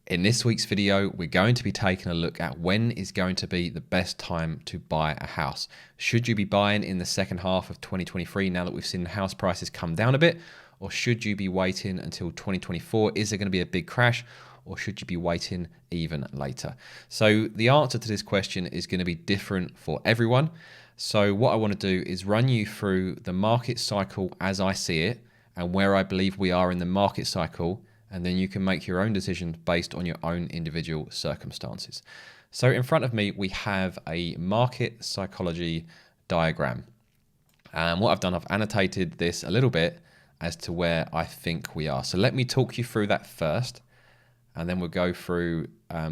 In this week's video, we're going to be taking a look at when is going to be the best time to buy a house. Should you be buying in the second half of 2023 now that we've seen house prices come down a bit? Or should you be waiting until 2024? Is there going to be a big crash? Or should you be waiting even later? So the answer to this question is going to be different for everyone. So what I want to do is run you through the market cycle as I see it and where I believe we are in the market cycle, and then you can make your own decisions based on your own individual circumstances. So in front of me, we have a market psychology diagram. And what I've done, I've annotated this a little bit as to where I think we are. So let me talk you through that first, and then we'll go through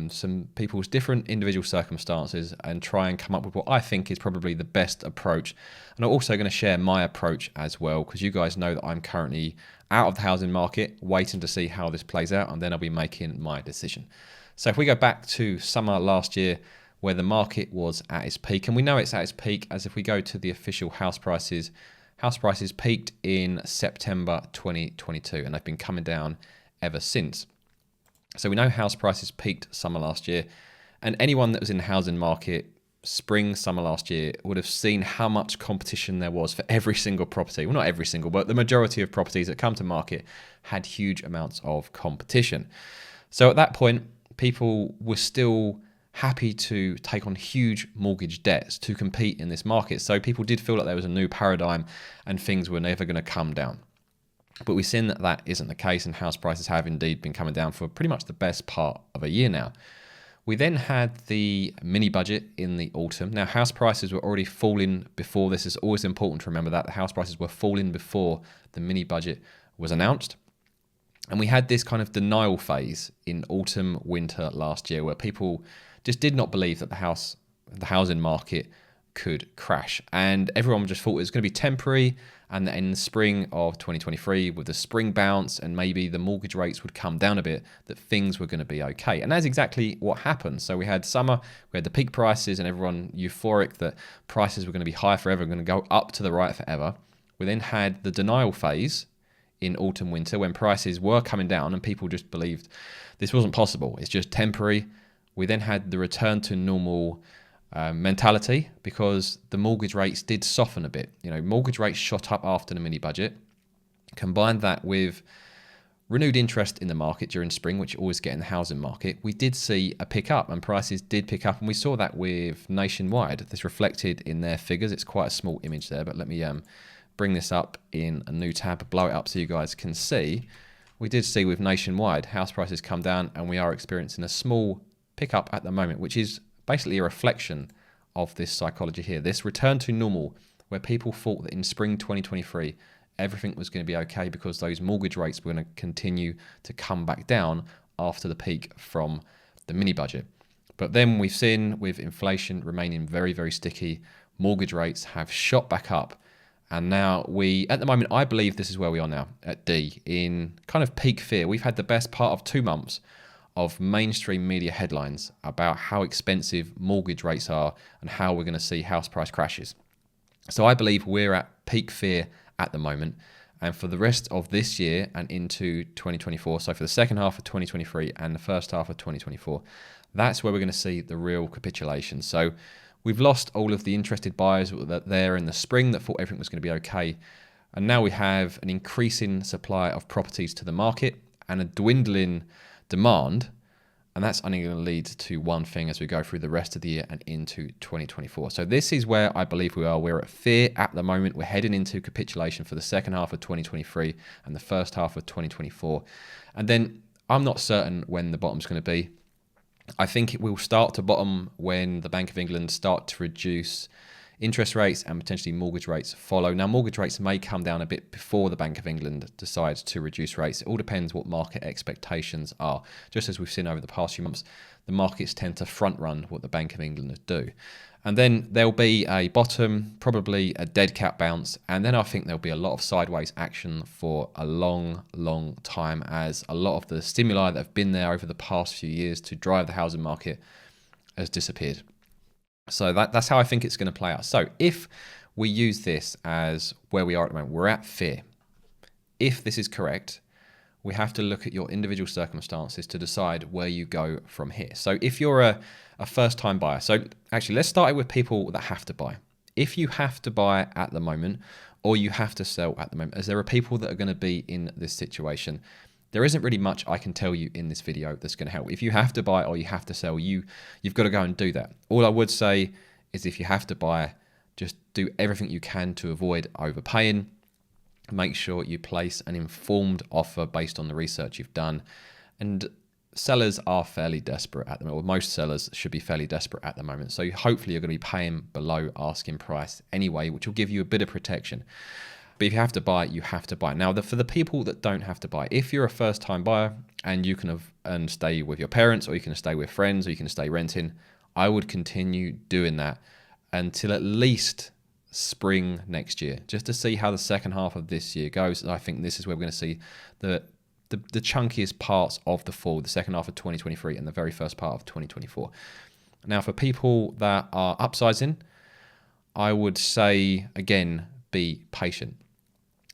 some people's different individual circumstances and try and come up with what I think is probably the best approach. And I'm also going to share my approach as well, because you guys know that I'm currently out of the housing market, waiting to see how this plays out, and then I'll be making my decision. So if we go back to summer last year, where the market was at its peak, and we know it's at its peak as if we go to the official house prices peaked in September 2022, and they've been coming down ever since. So we know house prices peaked summer last year, and anyone that was in the housing market spring, summer last year would have seen how much competition there was for every single property. Well, not every single, but the majority of properties that come to market had huge amounts of competition. So at that point, people were still happy to take on huge mortgage debts to compete in this market. So people did feel like there was a new paradigm and things were never going to come down. But we've seen that that isn't the case, and house prices have indeed been coming down for pretty much the best part of a year now. We then had the mini budget in the autumn. Now, house prices were already falling before this. Is always important to remember that the house prices were falling before the mini budget was announced. And we had this kind of denial phase in autumn, winter last year, where people just did not believe that the housing market could crash. And everyone just thought it was going to be temporary, and that in the spring of 2023, with the spring bounce and maybe the mortgage rates would come down a bit, that things were going to be okay. And that's exactly what happened. So we had summer, we had the peak prices, and everyone euphoric that prices were going to be high forever, going to go up to the right forever. We then had the denial phase in autumn, winter, when prices were coming down and people just believed this wasn't possible. It's just temporary. We then had the return to normal mentality, because the mortgage rates did soften a bit. You know, mortgage rates shot up after the mini budget. Combined that with renewed interest in the market during spring, which you always get in the housing market, we did see a pick up, and prices did pick up, and we saw that with Nationwide. This reflected in their figures. It's quite a small image there, but let me bring this up in a new tab, blow it up so you guys can see. We did see with Nationwide house prices come down, and we are experiencing a small pickup at the moment, which is basically a reflection of this psychology here, this return to normal, where people thought that in spring 2023 everything was going to be okay because those mortgage rates were going to continue to come back down after the peak from the mini budget. But then we've seen, with inflation remaining very, very sticky, mortgage rates have shot back up, and now at the moment, I believe this is where we are now at D, in kind of peak fear. We've had the best part of 2 months of mainstream media headlines about how expensive mortgage rates are and how we're going to see house price crashes. So I believe we're at peak fear at the moment. And for the rest of this year and into 2024, so for the second half of 2023 and the first half of 2024, that's where we're going to see the real capitulation. So we've lost all of the interested buyers that there in the spring that thought everything was going to be okay. And now we have an increasing supply of properties to the market and a dwindling demand, and that's only going to lead to one thing as we go through the rest of the year and into 2024. So this is where I believe we are. We're at fear at the moment. We're heading into capitulation for the second half of 2023 and the first half of 2024. And then I'm not certain when the bottom's going to be. I think it will start to bottom when the Bank of England start to reduce interest rates and potentially mortgage rates follow. Now, mortgage rates may come down a bit before the Bank of England decides to reduce rates. It all depends what market expectations are. Just as we've seen over the past few months, the markets tend to front run what the Bank of England do. And then there'll be a bottom, probably a dead cat bounce. And then I think there'll be a lot of sideways action for a long, long time, as a lot of the stimuli that have been there over the past few years to drive the housing market has disappeared. So that's how I think it's going to play out. So if we use this as where we are at the moment, we're at fear. If this is correct, we have to look at your individual circumstances to decide where you go from here. So if you're a first-time buyer, so actually let's start with people that have to buy. If you have to buy at the moment, or you have to sell at the moment, as there are people that are going to be in this situation, there isn't really much I can tell you in this video that's going to help. If you have to buy or you have to sell, you've got to go and do that. All I would say is if you have to buy, just do everything you can to avoid overpaying. Make sure you place an informed offer based on the research you've done. And sellers are fairly desperate at the moment, or most sellers should be fairly desperate at the moment. So hopefully you're going to be paying below asking price anyway, which will give you a bit of protection. But if you have to buy, you have to buy. Now, for the people that don't have to buy, if you're a first-time buyer and you can and stay with your parents, or you can stay with friends, or you can stay renting, I would continue doing that until at least spring next year, just to see how the second half of this year goes. And I think this is where we're going to see the chunkiest parts of the fall, the second half of 2023 and the very first part of 2024. Now, for people that are upsizing, I would say, again, be patient.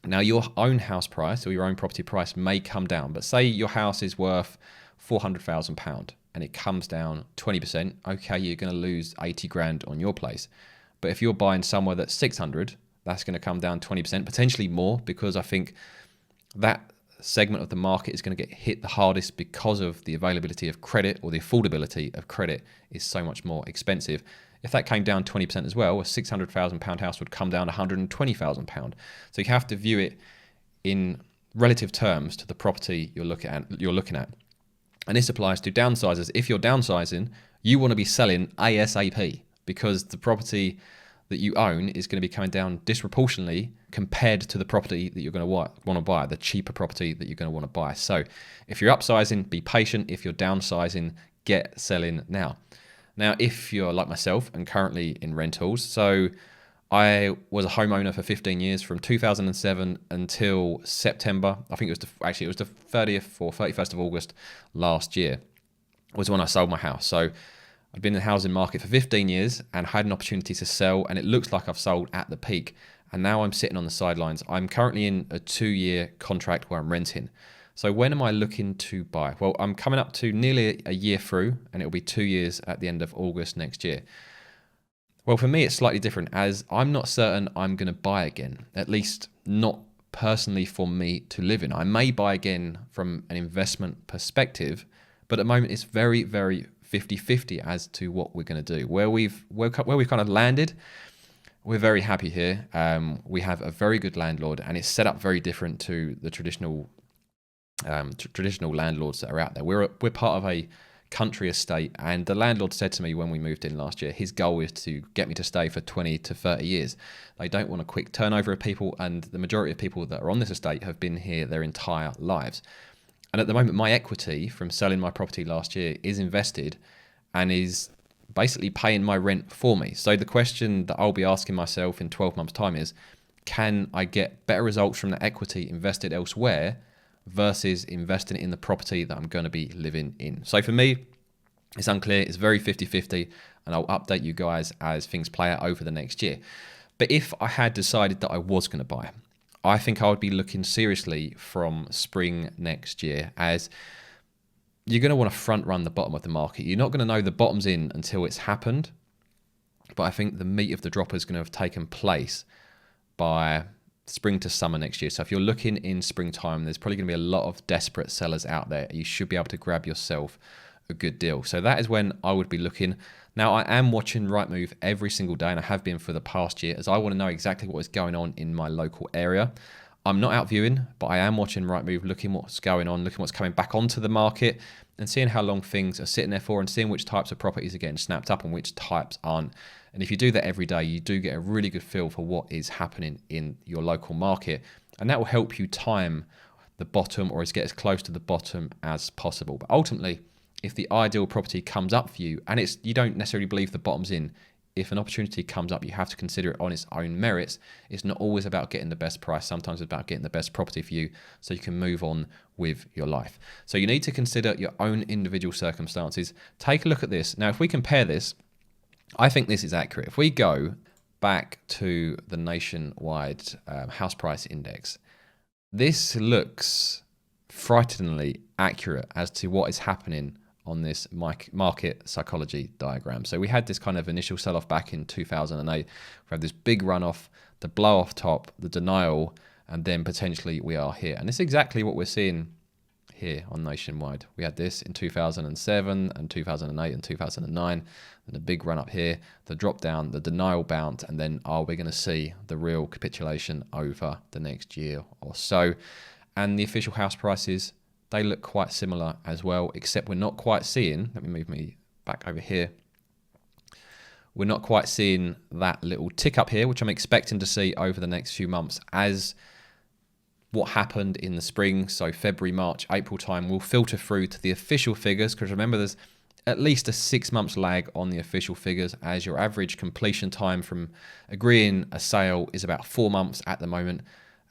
Now, your own house price or your own property price may come down, but say your house is worth £400,000 and it comes down 20%, okay, you're going to lose 80 grand on your place. But if you're buying somewhere that's 600, that's going to come down 20%, potentially more, because I think that segment of the market is going to get hit the hardest because of the availability of credit, or the affordability of credit is so much more expensive. If that came down 20% as well, a £600,000 house would come down £120,000. So you have to view it in relative terms to the property you're looking at. And this applies to downsizers. If you're downsizing, you want to be selling ASAP, because the property that you own is going to be coming down disproportionately compared to the property that you're going to want to buy, the cheaper property that you're going to want to buy. So if you're upsizing, be patient. If you're downsizing, get selling now. Now, if you're like myself and currently in rentals, so I was a homeowner for 15 years from 2007 until September. I think it was the 30th or 31st of August last year was when I sold my house. So I've been in the housing market for 15 years and had an opportunity to sell, and it looks like I've sold at the peak. And now I'm sitting on the sidelines. I'm currently in a 2-year contract where I'm renting. So when am I looking to buy? Well, I'm coming up to nearly a year through, and it'll be 2 years at the end of August next year. Well, for me, it's slightly different, as I'm not certain I'm going to buy again, at least not personally for me to live in. I may buy again from an investment perspective, but at the moment it's very, very 50-50 as to what we're going to do. Where we've kind of landed, we're very happy here. We have a very good landlord, and it's set up very different to the traditional landlords that are out there. We're part of a country estate, and the landlord said to me when we moved in last year, his goal is to get me to stay for 20 to 30 years. They don't want a quick turnover of people, and the majority of people that are on this estate have been here their entire lives. And at the moment, my equity from selling my property last year is invested and is basically paying my rent for me. So the question that I'll be asking myself in 12 months' time is, can I get better results from the equity invested elsewhere versus investing in the property that I'm going to be living in? So for me, it's unclear. It's very 50-50, and I'll update you guys as things play out over the next year. But if I had decided that I was going to buy, I think I would be looking seriously from spring next year, as you're going to want to front run the bottom of the market. You're not going to know the bottom's in until it's happened, but I think the meat of the dropper is going to have taken place by spring to summer next year. So if you're looking in springtime, there's probably going to be a lot of desperate sellers out there. You should be able to grab yourself a good deal. So that is when I would be looking. Now, I am watching Rightmove every single day, and I have been for the past year, as I want to know exactly what is going on in my local area. I'm not out viewing, but I am watching Rightmove, looking what's going on, looking what's coming back onto the market, and seeing how long things are sitting there for, and seeing which types of properties are getting snapped up and which types aren't. And if you do that every day, you do get a really good feel for what is happening in your local market, and that will help you time the bottom, or get as close to the bottom as possible. But ultimately, if the ideal property comes up for you, and you don't necessarily believe the bottom's in, if an opportunity comes up, you have to consider it on its own merits. It's not always about getting the best price. Sometimes it's about getting the best property for you so you can move on with your life. So you need to consider your own individual circumstances. Take a look at this. Now, if we compare this, I think this is accurate. If we go back to the nationwide house price index, this looks frighteningly accurate as to what is happening on this market psychology diagram. So we had this kind of initial sell-off back in 2008. We had this big run-off, the blow-off top, the denial, and then potentially we are here. And it's exactly what we're seeing here on Nationwide. We had this in 2007 and 2008 and 2009, and a big run up here, the drop down, the denial bounce, and then are we going to see the real capitulation over the next year or so? And the official house prices, they look quite similar as well, except we're not quite seeing, let me move me back over here, we're not quite seeing that little tick up here, which I'm expecting to see over the next few months as what happened in the spring, so February, March, April time, will filter through to the official figures, because remember there's at least a 6 months lag on the official figures, as your average completion time from agreeing a sale is about 4 months at the moment,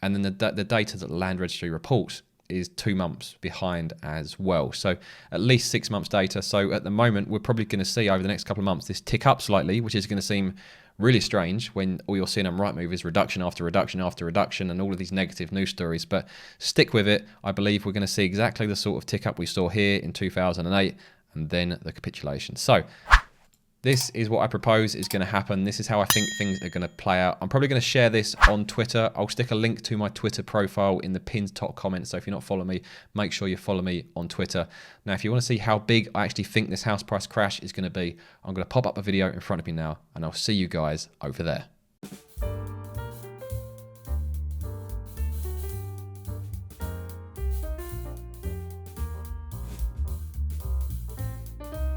and then the data that the Land Registry reports is 2 months behind as well. So at least 6 months data. So at the moment, we're probably going to see over the next couple of months this tick up slightly, which is going to seem really strange when all you're seeing on Rightmove is reduction after reduction after reduction and all of these negative news stories. But stick with it. I believe we're going to see exactly the sort of tick up we saw here in 2008 and then the capitulation. So this is what I propose is going to happen. This is how I think things are going to play out. I'm probably going to share this on Twitter. I'll stick a link to my Twitter profile in the pinned top comment. So if you're not following me, make sure you follow me on Twitter. Now, if you want to see how big I actually think this house price crash is going to be, I'm going to pop up a video in front of me now, and I'll see you guys over there.